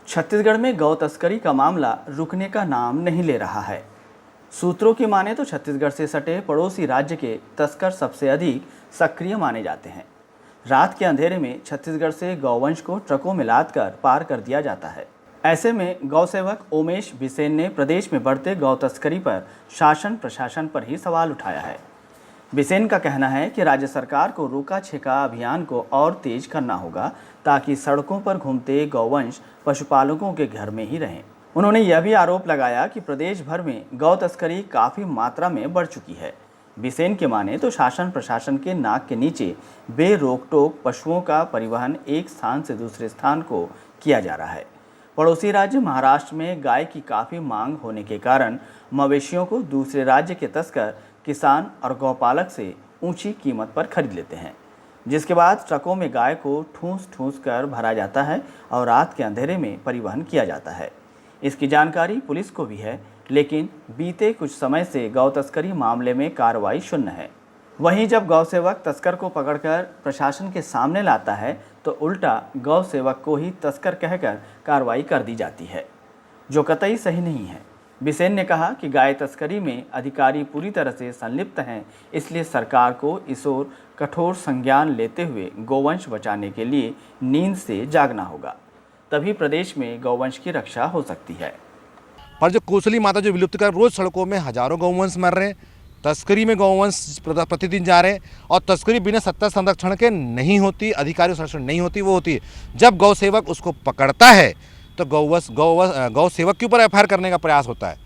छत्तीसगढ़ में गौ तस्करी का मामला रुकने का नाम नहीं ले रहा है। सूत्रों की माने तो छत्तीसगढ़ से सटे पड़ोसी राज्य के तस्कर सबसे अधिक सक्रिय माने जाते हैं। रात के अंधेरे में छत्तीसगढ़ से गौवंश को ट्रकों में लाद कर पार कर दिया जाता है। ऐसे में गौ सेवक उमेश बिसेन ने प्रदेश में बढ़ते गौ तस्करी पर शासन प्रशासन पर ही सवाल उठाया है। बिसेन का कहना है कि राज्य सरकार को रोका छेका अभियान को और तेज करना होगा ताकि सड़कों पर घूमते गौवंश पशुपालकों के घर में ही रहें। उन्होंने यह भी आरोप लगाया कि प्रदेश भर में गौ तस्करी काफ़ी मात्रा में बढ़ चुकी है। बिसेन के माने तो शासन प्रशासन के नाक के नीचे बेरोक टोक पशुओं का परिवहन एक स्थान से दूसरे स्थान को किया जा रहा है। पड़ोसी राज्य महाराष्ट्र में गाय की काफ़ी मांग होने के कारण मवेशियों को दूसरे राज्य के तस्कर किसान और गौपालक से ऊंची कीमत पर खरीद लेते हैं, जिसके बाद ट्रकों में गाय को ठूंस ठूंस कर भरा जाता है और रात के अंधेरे में परिवहन किया जाता है। इसकी जानकारी पुलिस को भी है, लेकिन बीते कुछ समय से गौ तस्करी मामले में कार्रवाई शून्य है। वहीं जब गौ सेवक तस्कर को पकड़कर प्रशासन के सामने लाता है तो उल्टा गौ सेवक को ही तस्कर कहकर कार्रवाई कर दी जाती है, जो कतई सही नहीं है। बिसेन ने कहा कि गाय तस्करी में अधिकारी पूरी तरह से संलिप्त हैं, इसलिए सरकार को इस ओर कठोर संज्ञान लेते हुए गौवंश बचाने के लिए नींद से जागना होगा, तभी प्रदेश में गौवंश की रक्षा हो सकती है। पर जो कोसली माता जो विलुप्त कर, रोज सड़कों में हजारों गौवंश मर रहे हैं, तस्करी में गौवंश प्रतिदिन जा रहे हैं और तस्करी बिना सत्ता संरक्षण के नहीं होती, अधिकारी संरक्षण नहीं होती। वो होती है जब गौ सेवक उसको पकड़ता है तो गौ सेवक के ऊपर एफआईआर करने का प्रयास होता है,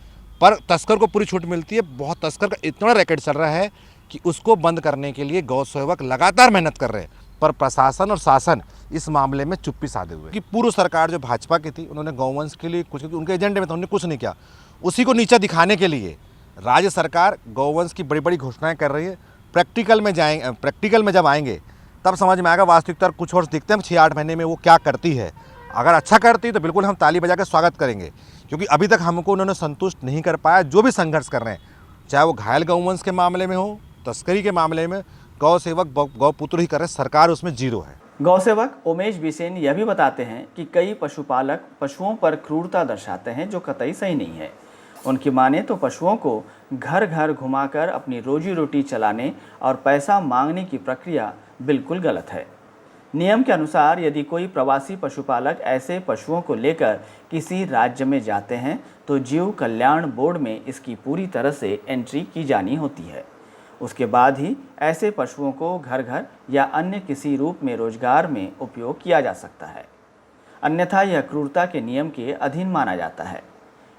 पर तस्कर को पूरी छूट मिलती है। बहुत तस्कर का इतना रैकेट चल रहा है कि उसको बंद करने के लिए गौ सेवक लगातार मेहनत कर रहे हैं, पर प्रशासन और शासन इस मामले में चुप्पी साधे हुए कि पूर्व सरकार जो भाजपा की थी, उन्होंने गौवंश के लिए कुछ, उनके एजेंडे में तो उन्होंने कुछ नहीं किया। उसी को नीचा दिखाने के लिए राज्य सरकार गौवंश की बड़ी बड़ी घोषणाएं कर रही है। प्रैक्टिकल में जब आएंगे तब समझ में आएगा वास्तविकता कुछ और दिखते हैं 6-8 महीने में वो क्या करती है। अगर अच्छा करती है तो बिल्कुल हम ताली बजा कर स्वागत करेंगे, क्योंकि अभी तक हमको उन्होंने संतुष्ट नहीं कर पाया। जो भी संघर्ष कर रहे हैं, चाहे वो घायल गौवंश के मामले में हो, तस्करी के मामले में, गौ सेवक गौपुत्र ही कर रहे हैं, सरकार उसमें जीरो है। गौ सेवक उमेश बिसेन यह भी बताते हैं कि कई पशुपालक पशुओं पर क्रूरता दर्शाते हैं, जो कतई सही नहीं है। उनकी माने तो पशुओं को घर घर घुमाकर अपनी रोजी रोटी चलाने और पैसा मांगने की प्रक्रिया बिल्कुल गलत है। नियम के अनुसार यदि कोई प्रवासी पशुपालक ऐसे पशुओं को लेकर किसी राज्य में जाते हैं तो जीव कल्याण बोर्ड में इसकी पूरी तरह से एंट्री की जानी होती है। उसके बाद ही ऐसे पशुओं को घर घर या अन्य किसी रूप में रोजगार में उपयोग किया जा सकता है, अन्यथा यह क्रूरता के नियम के अधीन माना जाता है।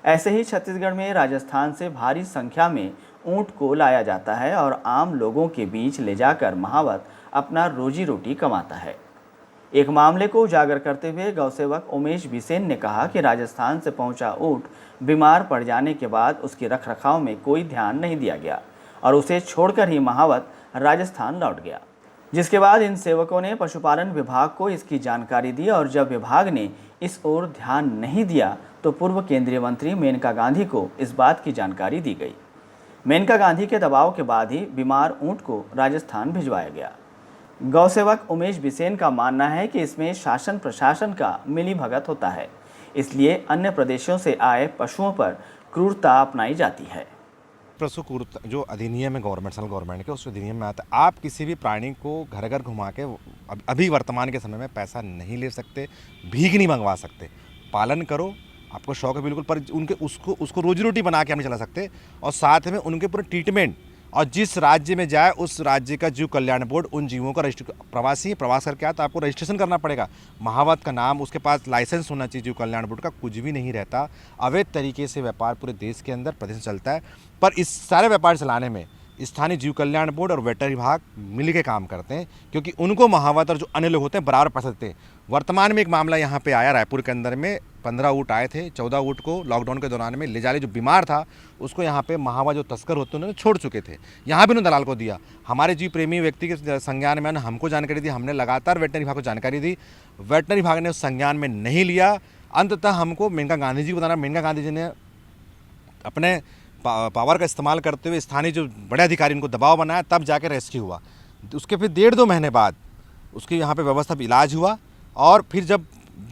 ऐसे ही छत्तीसगढ़ में राजस्थान से भारी संख्या में ऊंट को लाया जाता है और आम लोगों के बीच ले जाकर महावत अपना रोजी रोटी कमाता है। एक मामले को उजागर करते हुए गौसेवक उमेश बिसेन ने कहा कि राजस्थान से पहुंचा ऊंट बीमार पड़ जाने के बाद उसके रखरखाव में कोई ध्यान नहीं दिया गया और उसे छोड़कर ही महावत राजस्थान लौट गया, जिसके बाद इन सेवकों ने पशुपालन विभाग को इसकी जानकारी दी और जब विभाग ने इस ओर ध्यान नहीं दिया तो पूर्व केंद्रीय मंत्री मेनका गांधी को इस बात की जानकारी दी गई। मेनका गांधी के दबाव के बाद ही बीमार ऊंट को राजस्थान भिजवाया गया। गौसेवक उमेश बिसेन का मानना है कि इसमें शासन प्रशासन का मिलीभगत होता है, इसलिए अन्य प्रदेशों से आए पशुओं पर क्रूरता अपनाई जाती है। पशु क्रूरता जो अधिनियम है सेंट्रल गवर्नमेंट के, उस अधिनियम में आता है आप किसी भी प्राणी को घर घर घुमा के अभी वर्तमान के समय में पैसा नहीं ले सकते, भीख नहीं मंगवा सकते। पालन करो, आपको शौक है बिल्कुल, पर उनके उसको रोजी रोटी बना के हम नहीं चला सकते। और साथ में उनके पूरे ट्रीटमेंट, और जिस राज्य में जाए उस राज्य का जीव कल्याण बोर्ड उन जीवों का प्रवास करके आया तो आपको रजिस्ट्रेशन करना पड़ेगा, महावत का नाम, उसके पास लाइसेंस होना चाहिए। जीव कल्याण बोर्ड का कुछ भी नहीं रहता। अवैध तरीके से व्यापार पूरे देश के अंदर प्रदेश चलता है, पर इस सारे व्यापार चलाने में स्थानीय जीव कल्याण बोर्ड और वेटनरी विभाग मिल के काम करते हैं, क्योंकि उनको महावत और जो अन्य लोग होते हैं बराबर पैसा देते हैं। वर्तमान में एक मामला यहाँ पे आया रायपुर के अंदर में, 15 ऊँट आए थे, 14 ऊँट को लॉकडाउन के दौरान में ले जाले जो बीमार था उसको यहाँ पे महावा जो तस्कर होते हैं उन्होंने छोड़ चुके थे। यहाँ भी उन्होंने दलाल को दिया। हमारे जीव प्रेमी व्यक्ति के संज्ञान में हमको जानकारी दी, हमने लगातार वेटनरी विभाग को जानकारी दी, वेटनरी विभाग ने उस संज्ञान में नहीं लिया। अंततः हमको मेनका गांधी जी को बताना, मेनका गांधी जी ने अपने पावर का इस्तेमाल करते हुए स्थानीय जो बड़े अधिकारी उनको दबाव बनाया, तब जाके रेस्क्यू हुआ। उसके फिर 1.5-2 महीने बाद उसकी यहाँ पे व्यवस्था इलाज हुआ, और फिर जब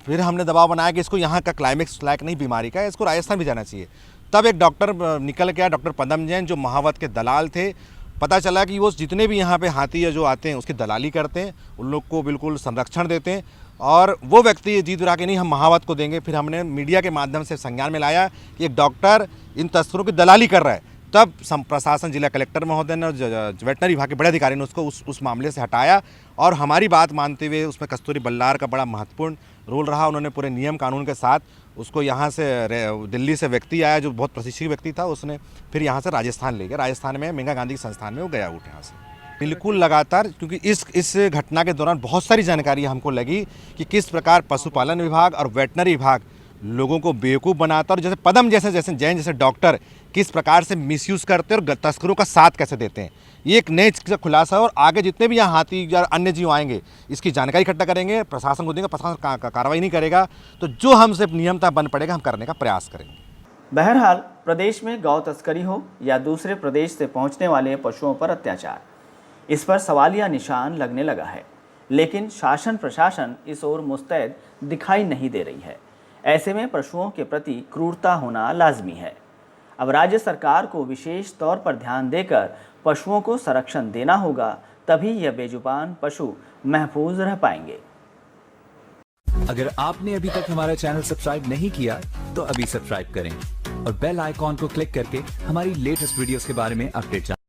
फिर हमने दबाव बनाया कि इसको यहाँ का क्लाइमेक्स लायक नहीं बीमारी का है, इसको राजस्थान भी जाना चाहिए। तब एक डॉक्टर निकल के आया, डॉक्टर पदम जैन, जो महावत के दलाल थे। पता चला कि वो जितने भी यहाँ पे हाथी या जो आते हैं उसकी दलाली करते हैं, उन लोग को बिल्कुल संरक्षण देते हैं, और वो व्यक्ति जीत रहा कि नहीं हम महावत को देंगे। फिर हमने मीडिया के माध्यम से संज्ञान में लाया कि एक डॉक्टर इन तस्करों की दलाली कर रहा है। तब प्रशासन, जिला कलेक्टर महोदय ने और वेटनरी विभाग के बड़े अधिकारी ने उसको उस मामले से हटाया, और हमारी बात मानते हुए उसमें कस्तूरी बल्लार का बड़ा महत्वपूर्ण रोल रहा। उन्होंने पूरे नियम कानून के साथ उसको यहाँ से दिल्ली से व्यक्ति आया जो बहुत प्रशिक्षित व्यक्ति था, उसने फिर यहाँ से राजस्थान ले गया। राजस्थान में मेघा गांधी के संस्थान में वो गया उठ यहाँ से। बिल्कुल लगातार, क्योंकि इस घटना के दौरान बहुत सारी जानकारी हमको लगी कि किस प्रकार पशुपालन विभाग और वेटनरी विभाग लोगों को बेवकूफ़ बनाता, और जैसे पदम जैसे जैन जैसे डॉक्टर किस प्रकार से मिसयूज़ करते हैं और तस्करों का साथ कैसे देते हैं। ये एक नई चीज़ का खुलासा है, और आगे जितने भी यहाँ हाथी या अन्य जीव आएंगे इसकी जानकारी इकट्ठा करेंगे, प्रशासन को देंगे, प्रशासन कार्रवाई नहीं करेगा तो जो हमसे नियमता बन पड़ेगा हम करने का प्रयास करेंगे। बहरहाल प्रदेश में गौ तस्करी हो या दूसरे प्रदेश से पहुंचने वाले पशुओं पर अत्याचार, इस पर सवालिया निशान लगने लगा है, लेकिन शासन प्रशासन इस ओर मुस्तैद दिखाई नहीं दे रही है। ऐसे में पशुओं के प्रति क्रूरता होना लाजमी है। अब राज्य सरकार को विशेष तौर पर ध्यान देकर पशुओं को संरक्षण देना होगा, तभी यह बेजुबान पशु महफूज रह पाएंगे। अगर आपने अभी तक हमारा चैनल सब्सक्राइब नहीं किया तो अभी सब्सक्राइब करें और बेल आइकॉन को क्लिक करके हमारी लेटेस्ट वीडियोस के बारे में अपडेट जानें।